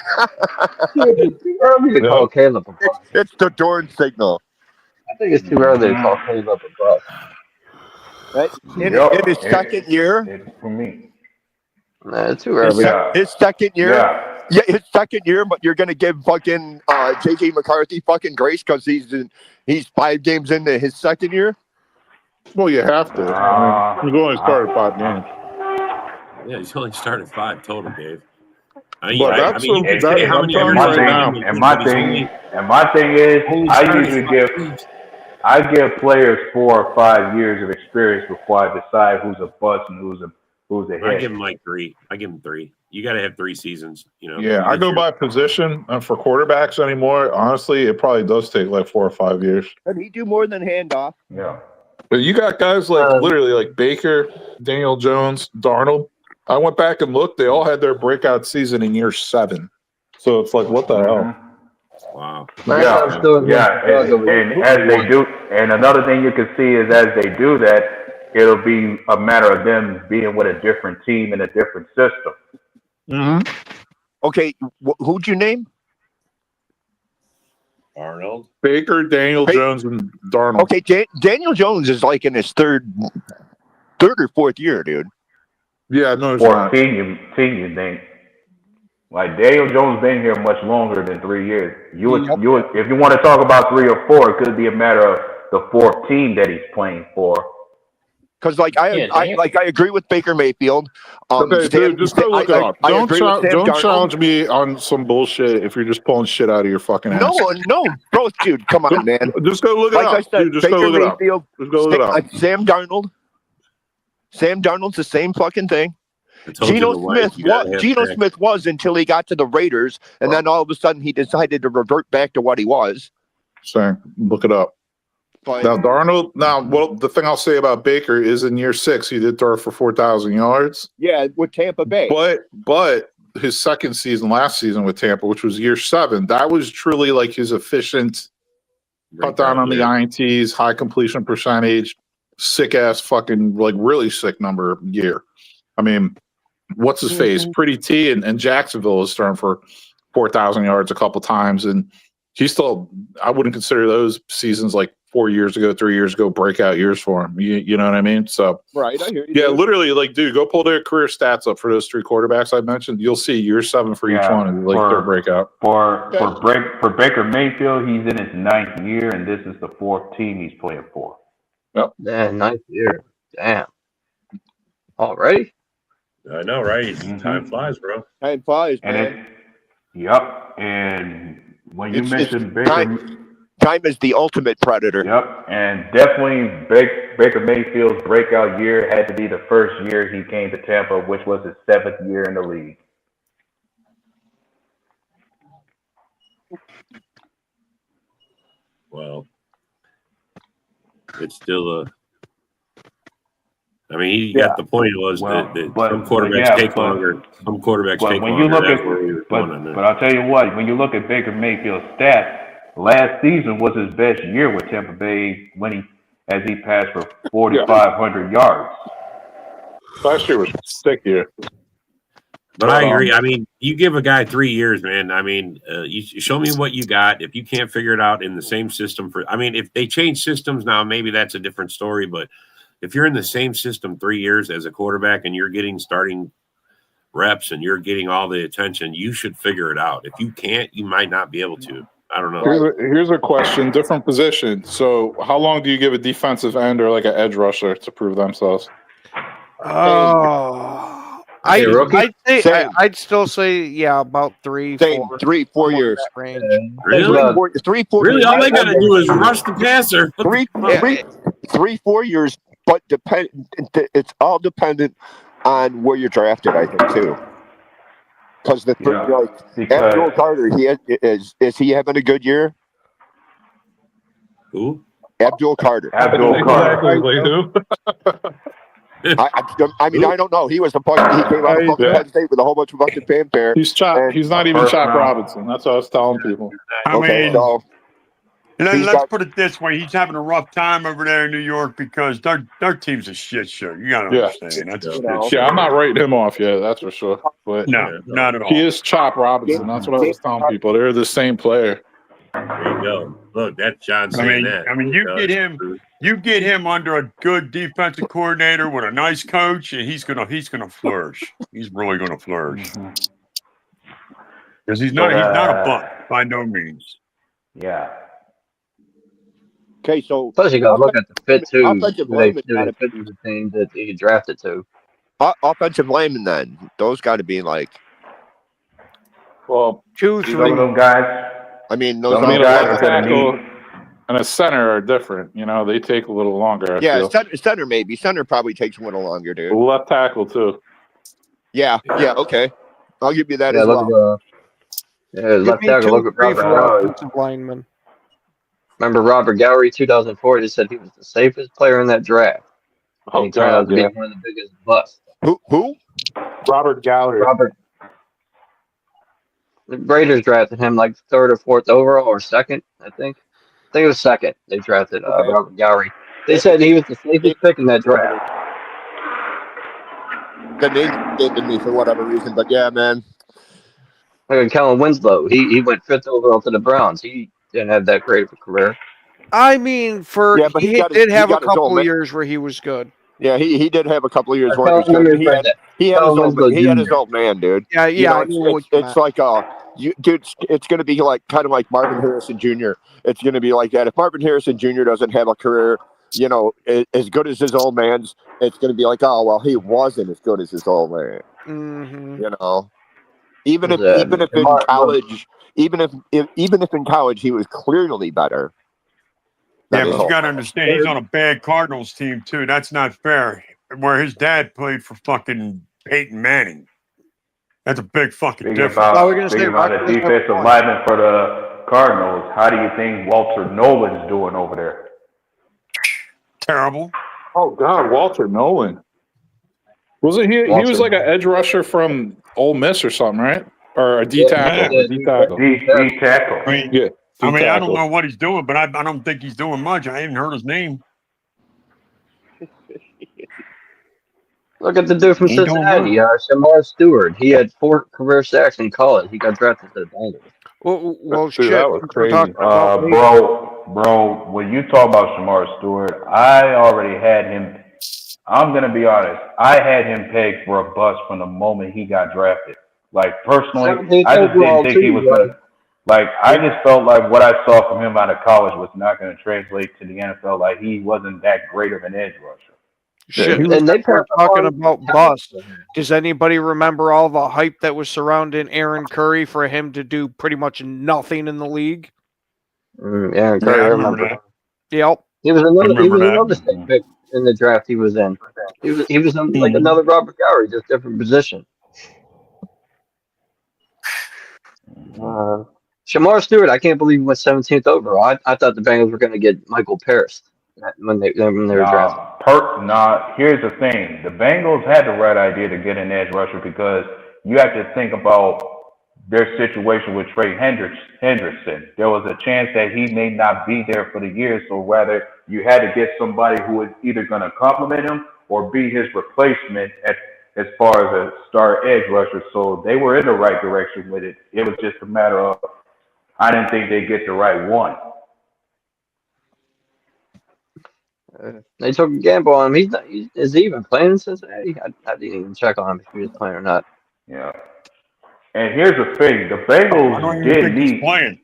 It's too early to call Caleb a boss. It's the Dorn signal. I think it's too early to call Caleb a boss. Right? In his second year. It's for me. Nah, it's too early. His second year. Yeah, his second year, but you're gonna give fucking J.J. McCarthy fucking grace because he's 5 games into his second year. Well, you have to. He's only started 5 games. Yeah, he's only started 5 total, Dave. And my thing is, I give players 4 or 5 years of experience before I decide who's a bust and who's a hit. I give him 3. I give him 3. You got to have 3 seasons, Yeah, I go by position. For quarterbacks anymore, honestly, it probably does take 4 or 5 years. Can he do more than handoff? Yeah. But you got guys literally Baker, Daniel Jones, Darnold. I went back and looked. They all had their breakout season in year 7. So it's what the hell? Wow. Yeah. And as they do, and another thing you can see is as they do that, it'll be a matter of them being with a different team and a different system. Mm-hmm. Okay, who'd you name? Arnold, Baker, Daniel Jones, and Darnold. Okay, Daniel Jones is in his third or fourth year, dude. Yeah, no, or team you think. Daniel Jones been here much longer than 3 years. You would, if you want to talk about 3 or 4, it could be a matter of the 4th team that he's playing for. Because I agree with Baker Mayfield. Okay, dude, just go look it up. Don't challenge me on some bullshit if you're just pulling shit out of your fucking ass. No, bro, dude, come on, man. Just go look it up. I said, dude, just Baker go look Mayfield, it up. Just go look it up. Sam Darnold, Sam Darnold's the same fucking thing. I told you the wife, you gotta have Geno sex. Smith was until he got to the Raiders, and then all of a sudden he decided to revert back to what he was. So look it up. But Now Darnold. Well, the thing I'll say about Baker is in year 6 he did throw for 4,000 yards. yeah, with Tampa Bay. But his second season, last season with Tampa, which was year 7, that was truly like his efficient cut down on the INTs, high completion percentage, sick ass fucking like really sick number year. I mean, what's his face? Pretty T and Jacksonville is throwing for 4,000 yards a couple times, and he's still. I wouldn't consider those seasons like 4 years ago, 3 years ago breakout years for him. You know what I mean? So right, I hear you. Yeah, literally, like, dude, go pull their career stats up for those 3 quarterbacks I mentioned. You'll see year 7 for each one, and like their breakout. For Baker Mayfield, he's in his 9th year, and this is the 4th team he's playing for. Yep. Yeah, 9th year. Damn. Already? I know, right? Time flies, bro. Time flies, man. And when you mentioned Baker, time is the ultimate predator. Yep, and definitely Baker Mayfield's breakout year had to be the first year he came to Tampa, which was his 7th year in the league. Well, it's still a. I mean, he got the point. Was that some quarterbacks take longer. Some quarterbacks take when longer. You look but I'll tell you what. When you look at Baker Mayfield's stats, last season was his best year with Tampa Bay as he passed for 4,500 yards. Last year was a sick year. But I agree. I mean, you give a guy 3 years, man. I mean, you show me what you got. If you can't figure it out in the same system if they change systems now, maybe that's a different story. But if you're in the same system 3 years as a quarterback and you're getting starting reps and you're getting all the attention, you should figure it out. If you can't, you might not be able to. I don't know. Here's a question, different position. So how long do you give a defensive end or like an edge rusher to prove themselves? I'd still say about 3, 4. 3, 4 years. Range. Really? 3, 4 really? years. All they got to do is rush the passer. 3, 4 years, but it's all dependent on where you're drafted, I think, too. Because Abdul Carter, is he having a good year? Who? Abdul Carter. Who? I mean, I don't know. He was the fucking. He came out of Penn State with a whole bunch of fucking fanfare. He's Chop. He's not even Chop Robinson. That's what I was telling people. Let's put it this way: he's having a rough time over there in New York because their team's a shit show. You gotta understand. That's a shit show. I'm not writing him off yet. That's for sure. But no, not at all. He is Chop Robinson. That's what I was telling people. They're the same player. There you go. Look, that's John saying that. I mean, you get him under a good defensive coordinator with a nice coach, and he's gonna flourish. He's really gonna flourish because he's not a butt by no means. Yeah. Okay, so plus you got to look at the fit too. The team that he drafted to. Offensive linemen, then those got to be like. Well, 2, 3 of them guys. I mean, those tackle and a center are different. You know, they take a little longer. Center maybe. Center probably takes a little longer, dude. Left tackle too. Yeah. Okay. I'll give you that as well. Left tackle. Look at Robert lineman. Remember Robert Gowery, 2004? He said he was the safest player in that draft. And he turned out to be one of the biggest busts. Who? Robert Gowery. The Raiders drafted him like 3rd or 4th overall or 2nd, I think. I think it was 2nd. They drafted Robert Gowery. They said he was the safest pick in that draft. The name escaped me for whatever reason, but yeah, man. Like Kellen Winslow, he went 5th overall to the Browns. He didn't have that great of a career. I mean, he did have a couple of years where he was good. Yeah, he did have a couple of years where he was good. He had his old man, dude. Yeah. It's like dude, it's going to be like kind of like Marvin Harrison Jr. It's going to be like that. If Marvin Harrison Jr. doesn't have a career, as good as his old man's, it's going to be like, oh well, he wasn't as good as his old man. Mm-hmm. Even if in college he was clearly better. Yeah, but you got to understand, he's on a bad Cardinals team too. That's not fair. where his dad played for fucking Peyton Manning. That's a big fucking Speaking difference. about a defensive lineman for the Cardinals, how do you think Walter Nolan's doing over there? Terrible. Oh God, Walter Nolan. Wasn't he? He was like an edge rusher from Ole Miss or something, right? Or a D tackle. Yeah. D tackle. D tackle. Yeah. I don't know what he's doing, but I don't think he's doing much. I haven't heard his name. Look at the dude from He don't Cincinnati, know. Shamar Stewart. He had 4 career sacks in college. He got drafted to the Bengals. Well, Dude, shit. that was We're crazy. talking about me. Bro, when you talk about Shamar Stewart, I already had him. I'm gonna be honest. I had him pegged for a bust from the moment he got drafted. Like personally, 17th I just didn't overall, think he too, was right? gonna. Like I just felt like what I saw from him out of college was not gonna translate to the NFL. Like he wasn't that great of an edge rusher. Shit, And they we're passed talking on about talent bust. for him. Does anybody remember all the hype that was surrounding Aaron Curry for him to do pretty much nothing in the league? Aaron Curry, Yeah, I I remember remember. that. Yep. He was remember that. another state pick in the draft he was in. He was like another Robert Gowery, just different position. Shamar Stewart, I can't believe he went 17th overall. I thought the Bengals were going to get Michael Paris when they were drafting. Here's the thing. The Bengals had the right idea to get an edge rusher because you have to think about their situation with Trey Hendrickson. There was a chance that he may not be there for the year, so rather you had to get somebody who was either going to complement him or be his replacement as far as a star edge rusher. So they were in the right direction with it. It was just a matter of I didn't think they'd get the right one. They took a gamble on him. Is he even playing in Cincinnati? I didn't even check on him if he was playing or not. Yeah. And here's the thing: the I don't Bengals even did think he's need. playing.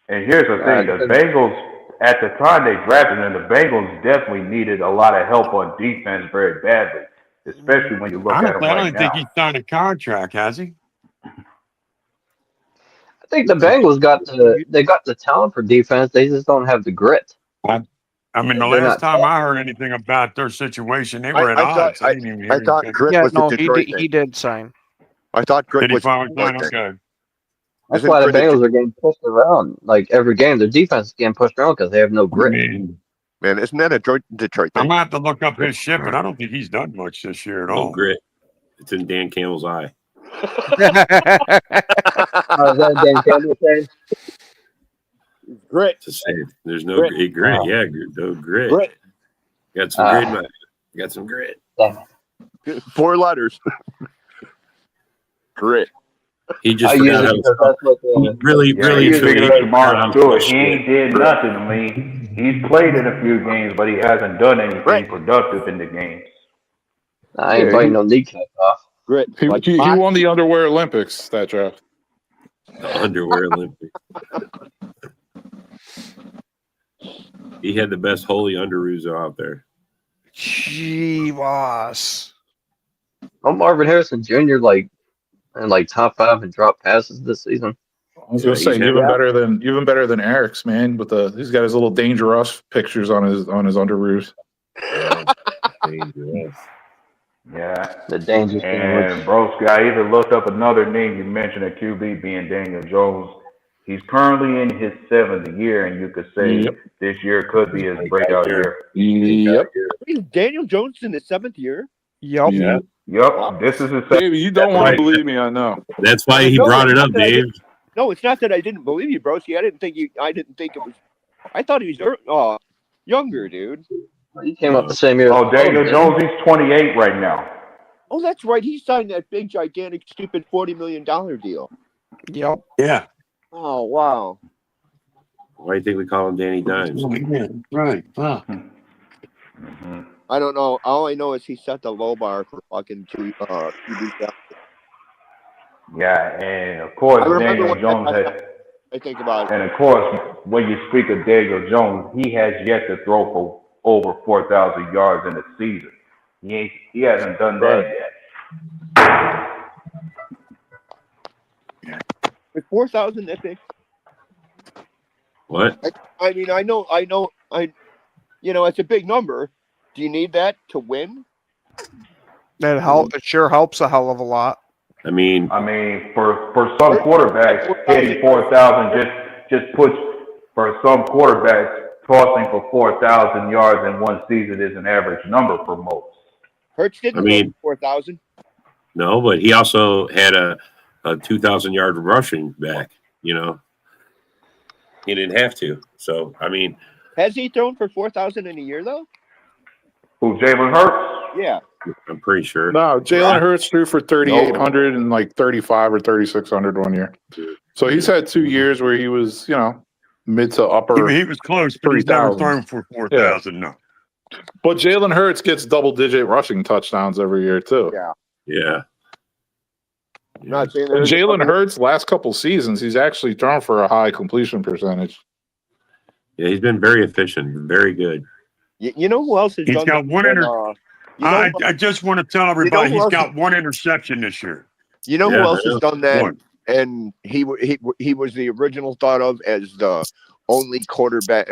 And here's the thing: the Bengals, at the time they drafted him, the Bengals definitely needed a lot of help on defense very badly, especially when you look at him Honestly, I right don't think now. he's signed a contract, has he? I think the Bengals got the talent for defense. They just don't have the grit. I mean, the They're last not time I heard anything about their situation, they were at odds. I didn't even hear I thought anything. Grit Yeah, was no, the Detroit he thing. did sign. I thought Grit Did he was finally the sign? Detroit thing. Okay. That's Isn't why the Grit a- Bengals are getting pushed around like every game. Their defense is getting pushed around because they have no I grit. mean, Man, isn't that a Detroit I'm thing? gonna have to look up his shit, but I don't think he's done much this year at No all. grit. It's in Dan Campbell's eye. Is that Dan Campbell saying? Grit. It's the same. There's no Grit. grit. Yeah, no grit. Grit. Got some grit, man. Got some grit. 4 letters. Grit. He just I use forgot it how because to that's what really, Yeah, really. you speaking of forgot how Shamar to Stewart, spell he ain't shit. did nothing to me. He's played in a few games, but he hasn't done anything Right. productive in the games. I ain't biting no kneecap off. Grit. Like He won the Underwear Olympics that draft. The underwear Olympics. He had the best holy underoos out there. Gee, boss. Oh, Marvin Harrison Jr. in top 5 and drop passes this season. I was gonna say he's even better than Eric's, man. He's got his little Dangerous pictures on his underoos. Yeah. The danger sandwich. And Broski, I even looked up another name you mentioned at QB being Daniel Jones. He's currently in his 7th year, and you could say this year could be his breakout year. Yep. Daniel Jones in his 7th year? Yep. Yeah. Yep. This is his 7th. Dave, you don't want to believe me, I know. That's why he brought it up, Dave. No, it's not that I didn't believe you, broski. I didn't think it was. I thought he was younger, dude. He came up the same year. Oh, Daniel Jones, he's 28 right now. Oh, that's right. He signed that big, gigantic, stupid $40 million deal. Yep. Yeah. Oh, wow. Why do you think we call him Danny Dimes? Yeah, right. Wow. I don't know. All I know is he set the low bar for fucking QB. Yeah, and of course, Daniel Jones I think about it. and of course, when you speak of Daniel Jones, he has yet to throw for over 4,000 yards in a season. He hasn't done that yet. With 4,000, that's it. What? I mean, I know, it's a big number. Do you need that to win? It sure helps a hell of a lot. I mean, for some quarterbacks, hitting 4,000 just puts, for some quarterbacks, tossing for 4,000 yards in one season is an average number for most. Hurts didn't throw 4,000. No, but he also had a 2,000-yard rushing back. You know, he didn't have to. So I mean, has he thrown for 4,000 in a year though? Who, Jalen Hurts? Yeah, I'm pretty sure. No, Jalen Hurts threw for 3,800 and like 35 or 3,600 one year. So he's had 2 years where he was, mid to upper. He was close, but he's never thrown for 4,000. Yeah. No. But Jalen Hurts gets double-digit rushing touchdowns every year too. Yeah. Not saying And Jalen Hurts last couple seasons, he's actually thrown for a high completion percentage. Yeah, he's been very efficient, very good. You know who else has He's done got one I just want to tell everybody he's got one interception this year. You know who else has done that? One. And he was the original thought of as the only quarterback,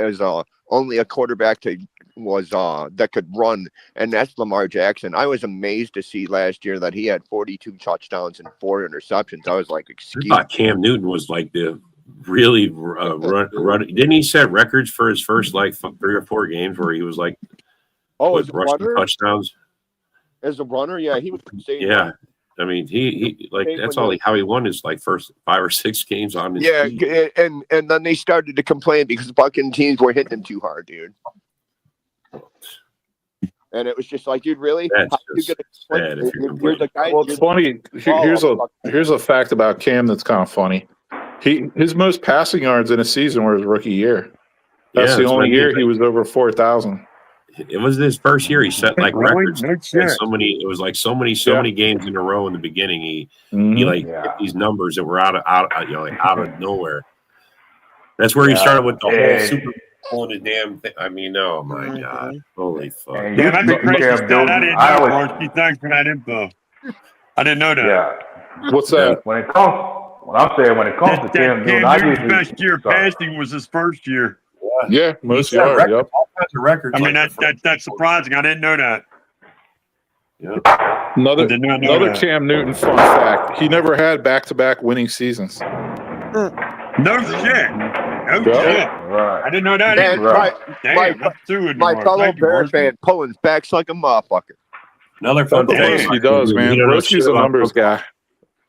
only a quarterback that could run, and that's Lamar Jackson. I was amazed to see last year that he had 42 touchdowns and 4 interceptions. I was like, excuse me. I thought Cam Newton was like the really run. Didn't he set records for his first like 3 or 4 games where he was like, as a runner, touchdowns? As a runner, yeah, he was insane. Yeah. I mean, he like that's all how he won his like first 5 or 6 games on his team. And then they started to complain because fucking teams were hitting him too hard, dude. And it was just like, dude, really? That's sad if you're the guy. Well, it's funny. Here's a fact about Cam that's kind of funny. His most passing yards in a season were his rookie year. That's the only year he was over 4,000. It was his first year. He set like records. It was like so many games in a row in the beginning. He hit these numbers that were out of nowhere. That's where he started with the whole Super Bowl and the damn thing. I mean, oh my god, holy fuck! Yeah, that's a crazy stat. I didn't know, Marcy. Thanks for that info. I didn't know that. Yeah. What's that? When it comes to Cam Newton, best year passing was his first year. Yeah, most yards. Yep. All kinds of records. I mean, that's surprising. I didn't know that. Yep. Another Cam Newton fun fact: he never had back-to-back winning seasons. No shit. No shit. Right. I didn't know that. My fellow Bear fan Poland's backs like a motherfucker. Another fun fact. He does, man. Broski's a numbers guy.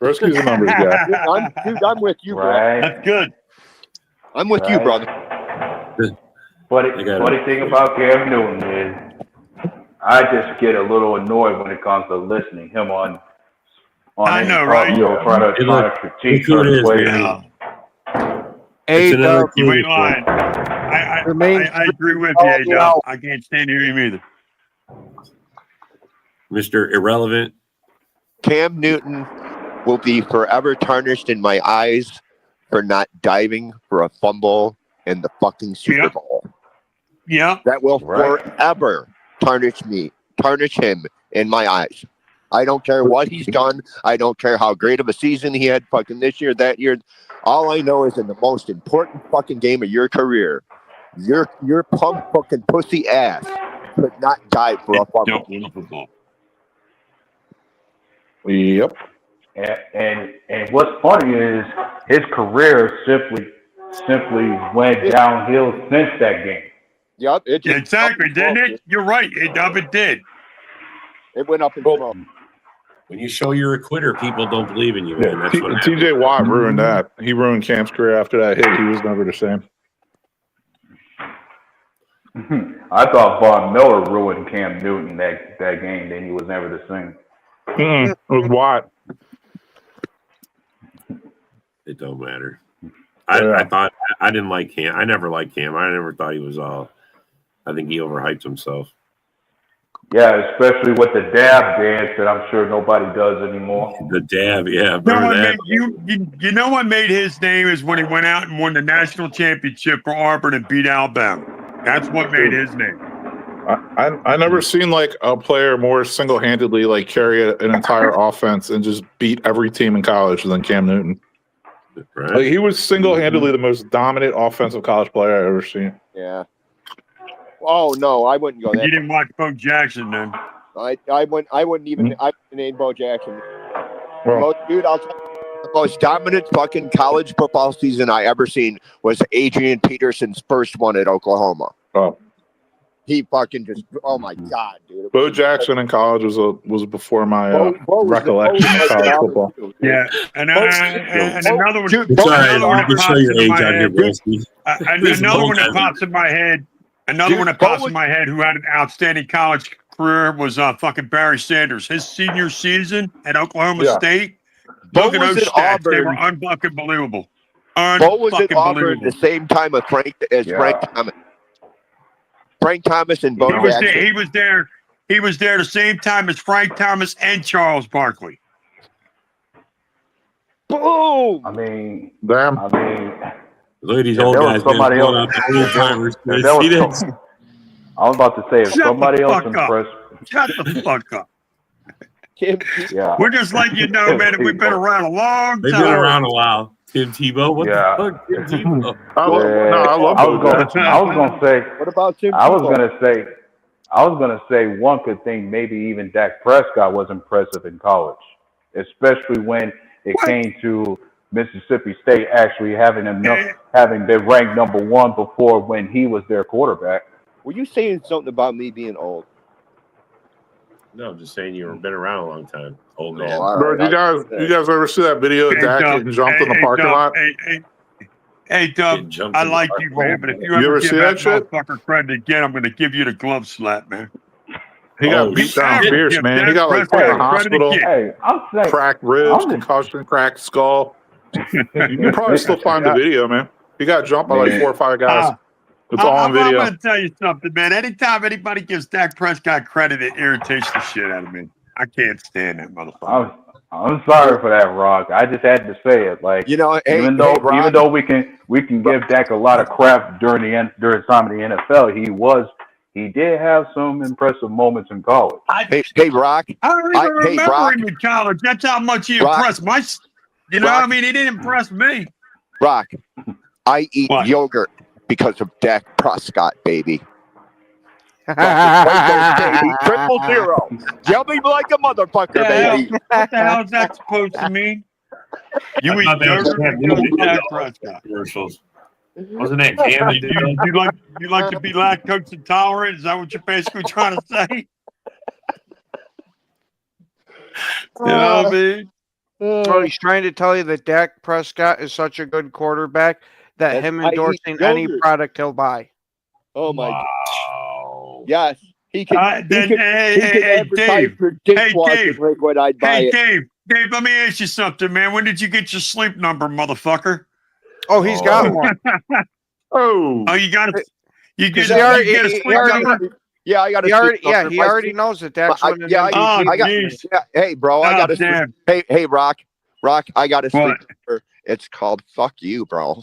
Broski's a numbers guy. I'm with you, bro. Right. That's good. I'm with you, brother. Funny thing about Cam Newton is I just get a little annoyed when it comes to listening him on I know, right? Trying to critique certain ways. Hey, you ain't lying. I agree with you, A-Dub. I can't stand hearing him either. Mr. Irrelevant. Cam Newton will be forever tarnished in my eyes for not diving for a fumble in the fucking Super Bowl. Yeah. That will forever tarnish him in my eyes. I don't care what he's done. I don't care how great of a season he had fucking this year, that year. All I know is in the most important fucking game of your career, your punk fucking pussy ass could not dive for a fucking football. Yep. And what's funny is his career simply went downhill since that game. Yep. Exactly, didn't it? You're right. It did. It went up in smoke. When you show you're a quitter, people don't believe in you, man. That's what TJ Watt ruined that. He ruined Cam's career after that hit. He was never the same. I thought Von Miller ruined Cam Newton that game. Then he was never the same. It was Watt. It don't matter. I thought I didn't like Cam. I never liked Cam. I never thought he was all. I think he overhyped himself. Yeah, especially with the dab dance that I'm sure nobody does anymore. The dab, yeah. You know what made his name is when he went out and won the national championship for Auburn and beat Alabama. That's what made his name. I never seen like a player more single-handedly like carry an entire offense and just beat every team in college than Cam Newton. Right. Like, he was single-handedly the most dominant offensive college player I've ever seen. Yeah. Oh no, I wouldn't go there. You didn't watch Bo Jackson then. I wouldn't even. I wouldn't name Bo Jackson. Well, Dude, I'll tell you, the most dominant fucking college football season I ever seen was Adrian Peterson's first one at Oklahoma. oh, He fucking just. Oh my god, dude. Bo Jackson in college was before my Bo was- recollection Bo of was college awesome, football. dude. Yeah, and another one. Dude, It's Bo all was right. Another one You that can show pops your into age my on here, head. Brosky. Another one that pops in my head. Another one that Bo pops was- in my head who had an outstanding college career was fucking Barry Sanders. His senior season at Oklahoma Yeah. State. Bo Look at was those at stats. They were Auburn. unfucking believable. Bo was at Auburn Unfucking the same time as Frank Thomas. Frank Thomas and Bo Jackson. He was there. He was there the same time as Frank Thomas and Charles Barkley. Boom! I mean, Damn. Look at these If old there guys, was man. somebody Pulling else- out the old timers. if there See was this? I was about to say, if Shut somebody the else fuck up. impressed, Shut the fuck up. yeah. We're just letting you know, man, that we've been around a long They've time. been around a while. Tim Tebow? What Yeah. the fuck, Tim Tebow? I love I was Bo gonna, Jackson. I was gonna say, What about Tim? I was Tebow? gonna say one could think maybe even Dak Prescott was impressive in college, especially when it came to Mississippi State actually having been ranked number one before when he was their quarterback. Were you saying something about me being old? No, I'm just saying you've been around a long time. Old man. Oh, all Bro, right, you guys ever see that video of Dak getting jumped in the parking lot? Hey, Dub, Getting jumped I in the like parking you, man, lot. but if You you ever ever see give that that shit? motherfucker credit again, I'm going to give you the glove slap, man. He got Oh, beat down shit. fierce, Yeah, man. He got like put Dak in the Prescott hospital, credit Hey, I'm saying, cracked ribs, I'm- concussion, cracked skull. You can probably still find the video, man. He got jumped by like 4 or 5 guys. It's all on I'm video. going to tell you something, man. Anytime anybody gives Dak Prescott credit, it irritates the shit out of me. I can't stand that motherfucker. I'm sorry for that, Rock. I just had to say it. Like, You know, even though we can give Dak a lot of crap during time of the NFL, he did have some impressive moments in college. Hey, Rock. I don't even remember Brock. him in college. That's how much he Brock. impressed my. You know, Brock. I mean, he didn't impress me. Rock. I eat What? yogurt because of Dak Prescott, baby. Baby, 000. Yell me like a motherfucker, baby. What the hell is that supposed to mean? You I eat thought that was yogurt Cam because Newton of Dak did all those Prescott. commercials. Wasn't that Cam? that did those? You like to be lactose intolerant? Is that what you're basically trying to say? You know what I mean? Oh, he's trying to tell you that Dak Prescott is such a good quarterback that That's him why I eat endorsing any yogurt. product he'll buy. Oh my god. Wow. Yes. He could, Then, he could advertise Dave. for Hey, dishwashing Dave. liquid. I'd buy Hey, it. Dave, let me ask you something, man. When did you get your sleep number, motherfucker? Oh, he's got one. Oh, Oh, you got it. You get, He you already- get a he sleep already- number? Yeah, I got a He already, sleep number. he My already sleep- knows that Dak's I- winning. yeah, I- Oh, I got- jeez. yeah, hey, bro, I got Oh, a damn. hey, Rock, I got a sleep What? number. It's called "Fuck You," bro.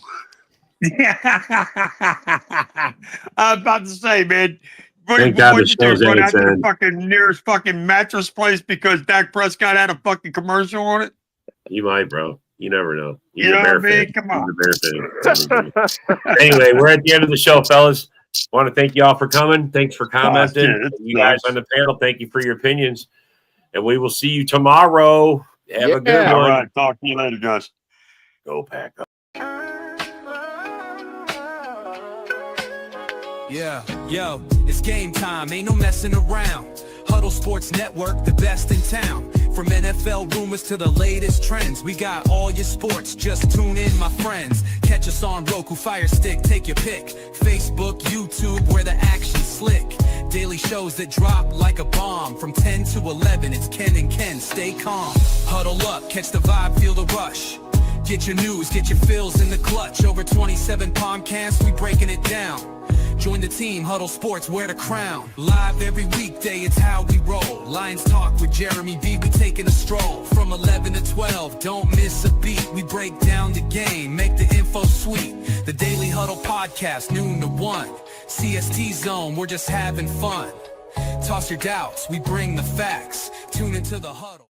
I was about to say, man. Thank God What'd the you do? show's Run at out its to the end. fucking nearest fucking mattress place because Dak Prescott had a fucking commercial on it? You might, bro. You never know. He's You know a Bear what I mean? fan. Come on. He's a Bear fan. Anyway, we're at the end of the show, fellas. Want to thank you all for coming. Thanks for commenting. Oh, shit, it's You guys nice. on the panel, thank you for your opinions. And we will see you tomorrow. Have a good Yeah. All one. right. Talk to you later, guys. Go Pack. Yeah, yo, it's game time, ain't no messing around. Huddle Sports Network, the best in town. From NFL rumors to the latest trends, we got all your sports, just tune in, my friends. Catch us on Roku, Fire Stick, take your pick. Facebook, YouTube, where the action's slick. Daily shows that drop like a bomb. From 10 to 11, it's Ken and Ken, stay calm. Huddle up, catch the vibe, feel the rush. Get your news, get your fills in the clutch. Over 27 podcasts, we breaking it down. Join the team, Huddle Sports, wear the crown. Live every weekday, it's how we roll. Lions Talk with Jeremy B, we taking a stroll. From 11 to 12, don't miss a beat. We break down the game, make the info sweet. The Daily Huddle podcast, noon to 1. CST Zone, we're just having fun. Toss your doubts, we bring the facts. Tune into the Huddle.